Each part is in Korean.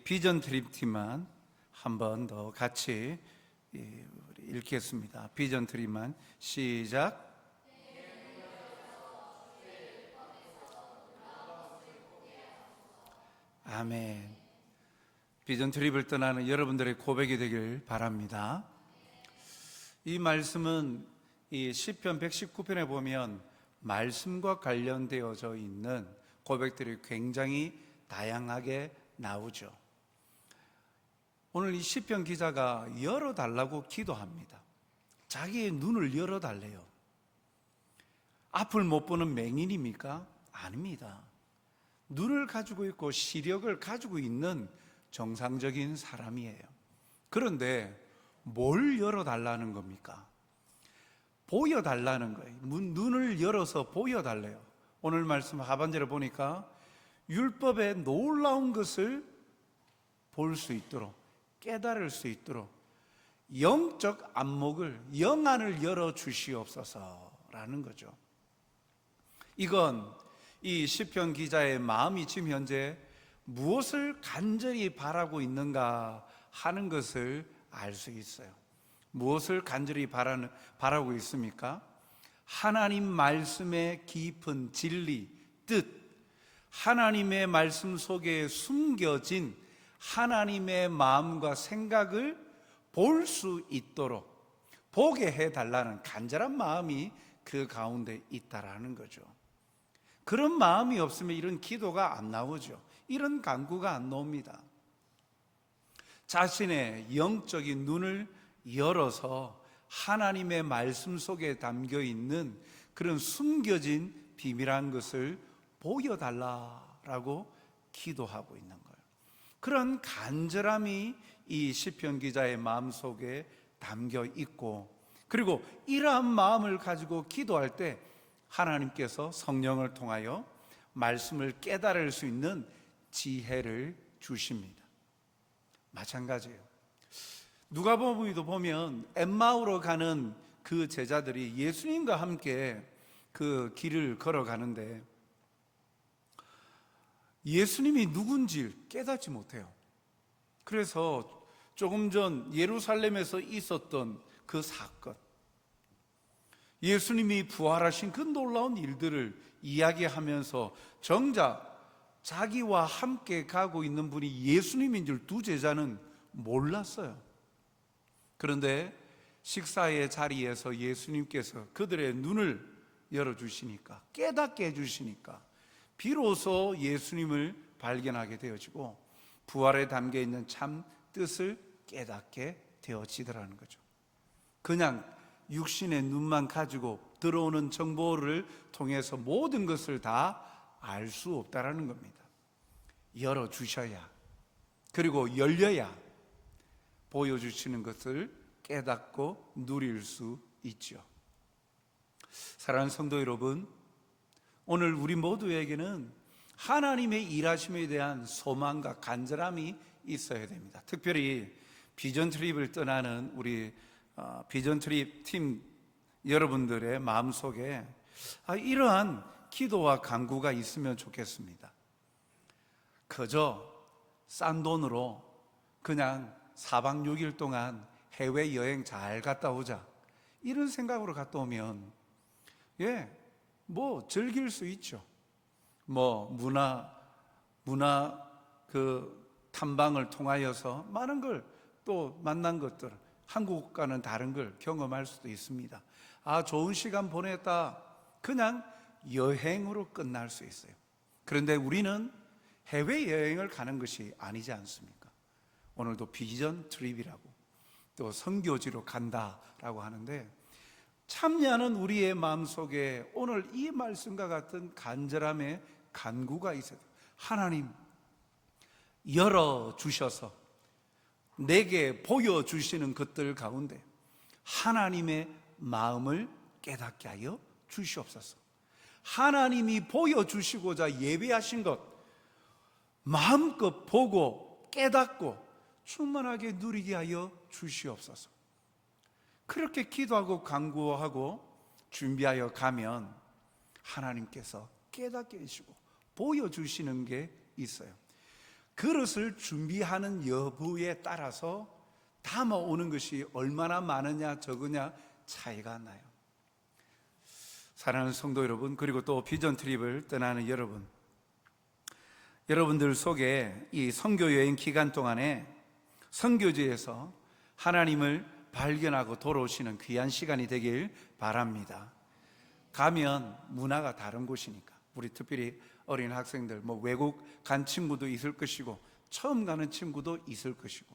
비전 트립만 한 번 더 같이 읽겠습니다. 비전 트립만 시작. 아멘. 비전 트립을 떠나는 여러분들의 고백이 되길 바랍니다. 이 말씀은 이 시편 119편에 보면 말씀과 관련되어져 있는 고백들이 굉장히 다양하게 나오죠. 오늘 이 시편 기자가 열어달라고 기도합니다. 자기의 눈을 열어달래요. 앞을 못 보는 맹인입니까? 아닙니다. 눈을 가지고 있고 시력을 가지고 있는 정상적인 사람이에요. 그런데 뭘 열어달라는 겁니까? 보여달라는 거예요. 눈을 열어서 보여달래요. 오늘 말씀 하반절에 보니까 율법의 놀라운 것을 볼 수 있도록, 깨달을 수 있도록 영적 안목을, 영안을 열어주시옵소서라는 거죠. 이건 이 시편 기자의 마음이 지금 현재 무엇을 간절히 바라고 있는가 하는 것을 알 수 있어요. 무엇을 간절히 바라고 있습니까? 하나님 말씀의 깊은 진리, 뜻, 하나님의 말씀 속에 숨겨진 하나님의 마음과 생각을 볼 수 있도록 보게 해달라는 간절한 마음이 그 가운데 있다라는 거죠. 그런 마음이 없으면 이런 기도가 안 나오죠. 이런 간구가 안 나옵니다. 자신의 영적인 눈을 열어서 하나님의 말씀 속에 담겨 있는 그런 숨겨진 비밀한 것을 보여달라라고 기도하고 있는 거예요. 그런 간절함이 이 시편 기자의 마음속에 담겨 있고, 그리고 이러한 마음을 가지고 기도할 때 하나님께서 성령을 통하여 말씀을 깨달을 수 있는 지혜를 주십니다. 마찬가지예요. 누가복음에도 보면 엠마오로 가는 그 제자들이 예수님과 함께 그 길을 걸어가는데 예수님이 누군지 깨닫지 못해요. 그래서 조금 전 예루살렘에서 있었던 그 사건, 예수님이 부활하신 그 놀라운 일들을 이야기하면서 정작 자기와 함께 가고 있는 분이 예수님인 줄 두 제자는 몰랐어요. 그런데 식사의 자리에서 예수님께서 그들의 눈을 열어주시니까, 깨닫게 해주시니까 비로소 예수님을 발견하게 되어지고 부활에 담겨있는 참 뜻을 깨닫게 되어지더라는 거죠. 그냥 육신의 눈만 가지고 들어오는 정보를 통해서 모든 것을 다 알 수 없다라는 겁니다. 열어주셔야, 그리고 열려야 보여주시는 것을 깨닫고 누릴 수 있죠. 사랑하는 성도 여러분, 오늘 우리 모두에게는 하나님의 일하심에 대한 소망과 간절함이 있어야 됩니다. 특별히 비전 트립을 떠나는 우리 비전 트립 팀 여러분들의 마음속에 이러한 기도와 간구가 있으면 좋겠습니다. 그저 싼 돈으로 그냥 4박 6일 동안 해외여행 잘 갔다 오자, 이런 생각으로 갔다 오면 즐길 수 있죠. 문화 그 탐방을 통하여서 많은 걸 또 만난 것들, 한국과는 다른 걸 경험할 수도 있습니다. 좋은 시간 보냈다, 그냥 여행으로 끝날 수 있어요. 그런데 우리는 해외여행을 가는 것이 아니지 않습니까? 오늘도 비전 트립이라고 또 선교지로 간다라고 하는데, 참여하는 우리의 마음속에 오늘 이 말씀과 같은 간절함의 간구가 있어요. 하나님 열어주셔서 내게 보여주시는 것들 가운데 하나님의 마음을 깨닫게 하여 주시옵소서. 하나님이 보여주시고자 예배하신 것 마음껏 보고 깨닫고 충만하게 누리게 하여 주시옵소서. 그렇게 기도하고 간구하고 준비하여 가면 하나님께서 깨닫게 해주시고 보여주시는 게 있어요. 그릇을 준비하는 여부에 따라서 담아오는 것이 얼마나 많으냐 적으냐 차이가 나요. 사랑하는 성도 여러분, 그리고 또 비전 트립을 떠나는 여러분, 여러분들 속에 이 선교 여행 기간 동안에 선교지에서 하나님을 발견하고 돌아오시는 귀한 시간이 되길 바랍니다. 가면 문화가 다른 곳이니까, 우리 특별히 어린 학생들, 외국 간 친구도 있을 것이고 처음 가는 친구도 있을 것이고,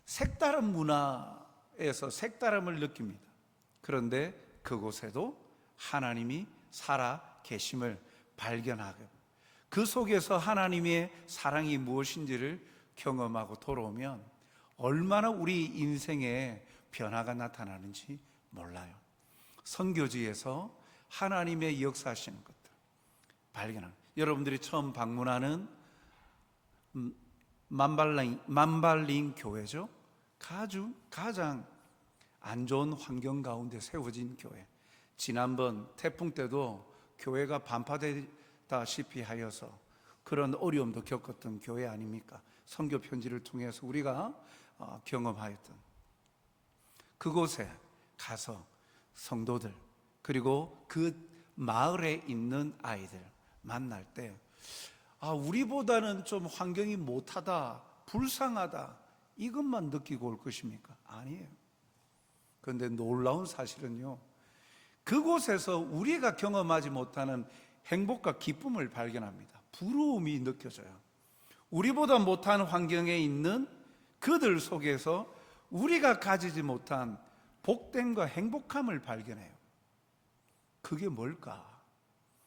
색다른 문화에서 색다름을 느낍니다. 그런데 그곳에도 하나님이 살아 계심을 발견하고 그 속에서 하나님의 사랑이 무엇인지를 경험하고 돌아오면 얼마나 우리 인생에 변화가 나타나는지 몰라요. 선교지에서 하나님의 역사하시는 것들 발견하는, 여러분들이 처음 방문하는 만발링 교회죠. 가장 안 좋은 환경 가운데 세워진 교회. 지난번 태풍 때도 교회가 반파되다시피 하여서 그런 어려움도 겪었던 교회 아닙니까? 선교 편지를 통해서 우리가 경험하였던 그곳에 가서 성도들, 그리고 그 마을에 있는 아이들 만날 때 우리보다는 좀 환경이 못하다, 불쌍하다, 이것만 느끼고 올 것입니까? 아니에요. 그런데 놀라운 사실은요, 그곳에서 우리가 경험하지 못하는 행복과 기쁨을 발견합니다. 부러움이 느껴져요. 우리보다 못한 환경에 있는 그들 속에서 우리가 가지지 못한 복됨과 행복함을 발견해요. 그게 뭘까?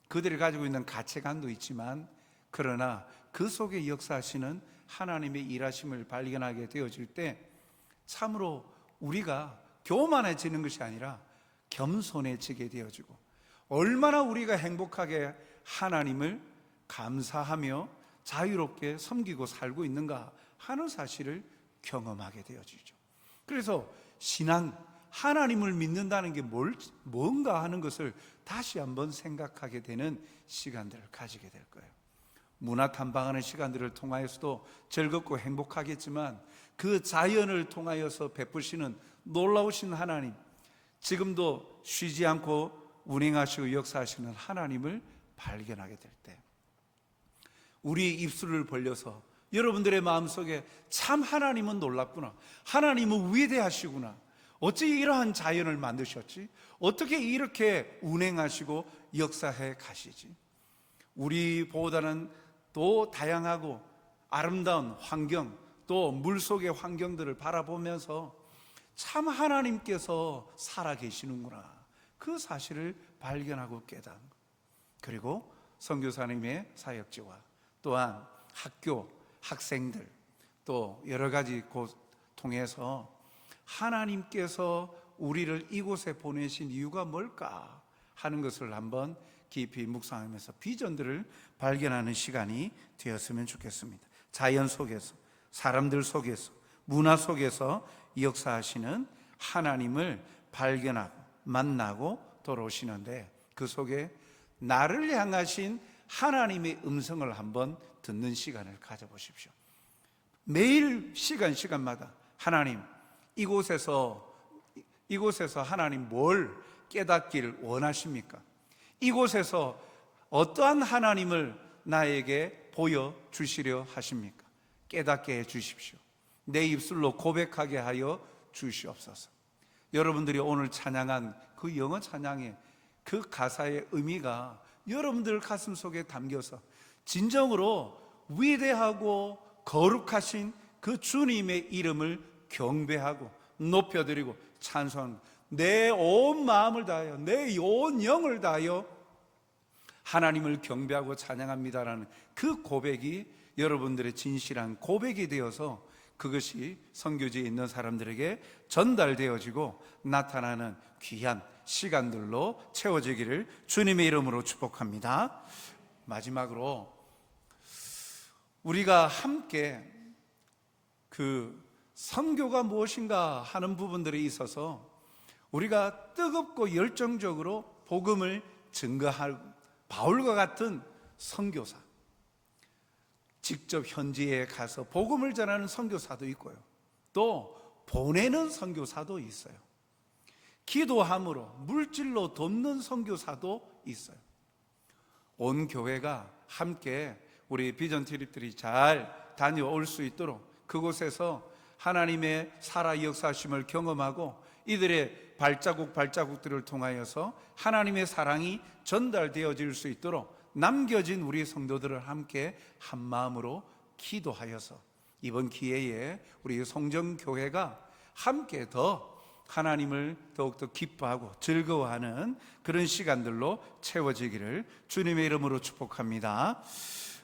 그들이 가지고 있는 가치관도 있지만, 그러나 그 속에 역사하시는 하나님의 일하심을 발견하게 되어질 때 참으로 우리가 교만해지는 것이 아니라 겸손해지게 되어지고, 얼마나 우리가 행복하게 하나님을 감사하며 자유롭게 섬기고 살고 있는가 하는 사실을 경험하게 되어지죠. 그래서 신앙, 하나님을 믿는다는 게 뭔가 하는 것을 다시 한번 생각하게 되는 시간들을 가지게 될 거예요. 문화 탐방하는 시간들을 통하여서도 즐겁고 행복하겠지만, 그 자연을 통하여서 베푸시는 놀라우신 하나님, 지금도 쉬지 않고 운행하시고 역사하시는 하나님을 발견하게 될 때, 우리 입술을 벌려서 여러분들의 마음속에 참 하나님은 놀랍구나, 하나님은 위대하시구나, 어찌 이러한 자연을 만드셨지, 어떻게 이렇게 운행하시고 역사해 가시지, 우리보다는 또 다양하고 아름다운 환경, 또 물속의 환경들을 바라보면서 참 하나님께서 살아계시는구나, 그 사실을 발견하고 깨닫는 것. 그리고 선교사님의 사역지와 또한 학교, 학생들, 또 여러 가지 곳 통해서 하나님께서 우리를 이곳에 보내신 이유가 뭘까 하는 것을 한번 깊이 묵상하면서 비전들을 발견하는 시간이 되었으면 좋겠습니다. 자연 속에서, 사람들 속에서, 문화 속에서 역사하시는 하나님을 발견하고 만나고 돌아오시는데, 그 속에 나를 향하신 하나님의 음성을 한번 듣는 시간을 가져보십시오. 매일 시간마다 하나님, 이곳에서 하나님 뭘 깨닫기를 원하십니까? 이곳에서 어떠한 하나님을 나에게 보여주시려 하십니까? 깨닫게 해 주십시오. 내 입술로 고백하게 하여 주시옵소서. 여러분들이 오늘 찬양한 그 영어 찬양의 그 가사의 의미가 여러분들 가슴 속에 담겨서 진정으로 위대하고 거룩하신 그 주님의 이름을 경배하고 높여드리고 찬송하는, 내 온 마음을 다하여, 내 온 영을 다하여 하나님을 경배하고 찬양합니다라는 그 고백이 여러분들의 진실한 고백이 되어서 그것이 선교지에 있는 사람들에게 전달되어지고 나타나는 귀한 시간들로 채워지기를 주님의 이름으로 축복합니다. 마지막으로 우리가 함께 그 선교가 무엇인가 하는 부분들에 있어서 우리가 뜨겁고 열정적으로 복음을 증거할 바울과 같은 선교사, 직접 현지에 가서 복음을 전하는 선교사도 있고요, 또 보내는 선교사도 있어요. 기도함으로 물질로 돕는 선교사도 있어요. 온 교회가 함께 우리 비전 트립들이 잘 다녀올 수 있도록 그곳에서 하나님의 살아 역사심을 경험하고 이들의 발자국들을 통하여서 하나님의 사랑이 전달되어질 수 있도록 남겨진 우리 성도들을 함께 한 마음으로 기도하여서 이번 기회에 우리 송정교회가 함께 더 하나님을 더욱더 기뻐하고 즐거워하는 그런 시간들로 채워지기를 주님의 이름으로 축복합니다.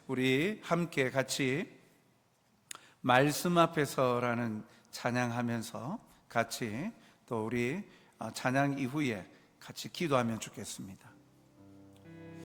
우리 함께 같이 말씀 앞에서라는 찬양하면서 같이 또 우리 찬양 이후에 같이 기도하면 좋겠습니다.